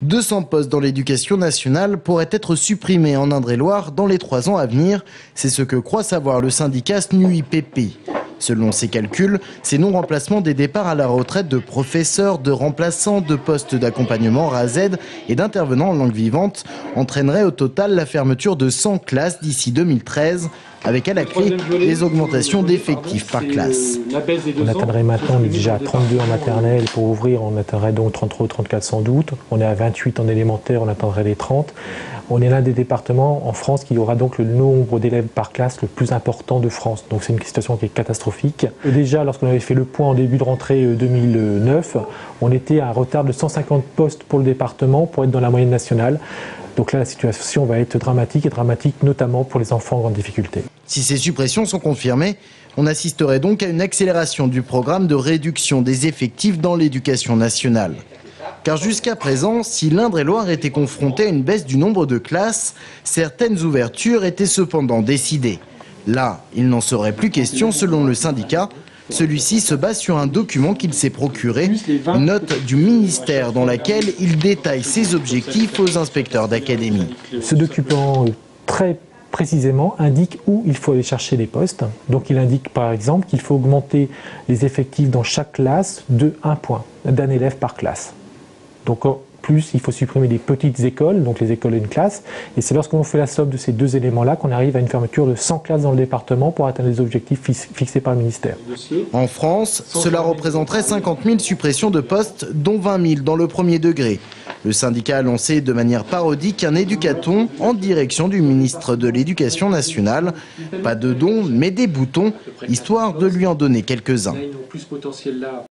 200 postes dans l'éducation nationale pourraient être supprimés en Indre-et-Loire dans les 3 ans à venir. C'est ce que croit savoir le syndicat SNUIPP. Selon ses calculs, ces non-remplacements des départs à la retraite de professeurs, de remplaçants, de postes d'accompagnement RASED et d'intervenants en langue vivante entraîneraient au total la fermeture de 100 classes d'ici 2013, avec à la clé les augmentations d'effectifs par classe. On atteindrait maintenant, on est déjà à 32 en maternelle, pour ouvrir on atteindrait donc 33 ou 34 sans doute. On est à 28 en élémentaire, on atteindrait les 30. On est l'un des départements en France qui aura donc le nombre d'élèves par classe le plus important de France. Donc c'est une situation qui est catastrophique. Déjà, lorsqu'on avait fait le point en début de rentrée 2009, on était à un retard de 150 postes pour le département pour être dans la moyenne nationale. Donc là, la situation va être dramatique, et dramatique notamment pour les enfants en grande difficulté. Si ces suppressions sont confirmées, on assisterait donc à une accélération du programme de réduction des effectifs dans l'éducation nationale. Car jusqu'à présent, si l'Indre-et-Loire était confrontée à une baisse du nombre de classes, certaines ouvertures étaient cependant décidées. Là, il n'en serait plus question selon le syndicat. Celui-ci se base sur un document qu'il s'est procuré, une note du ministère dans laquelle il détaille ses objectifs aux inspecteurs d'académie. Ce document, très précisément, indique où il faut aller chercher les postes. Donc il indique par exemple qu'il faut augmenter les effectifs dans chaque classe de 1 point, d'un élève par classe. Donc en plus, il faut supprimer les petites écoles, donc les écoles d'une classe. Et c'est lorsqu'on fait la somme de ces 2 éléments-là qu'on arrive à une fermeture de 100 classes dans le département pour atteindre les objectifs fixés par le ministère. En France, cela représenterait 50 000 suppressions de postes, dont 20 000 dans le premier degré. Le syndicat a lancé de manière parodique un éducathon en direction du ministre de l'Éducation nationale. Pas de dons, mais des boutons, histoire de lui en donner quelques-uns.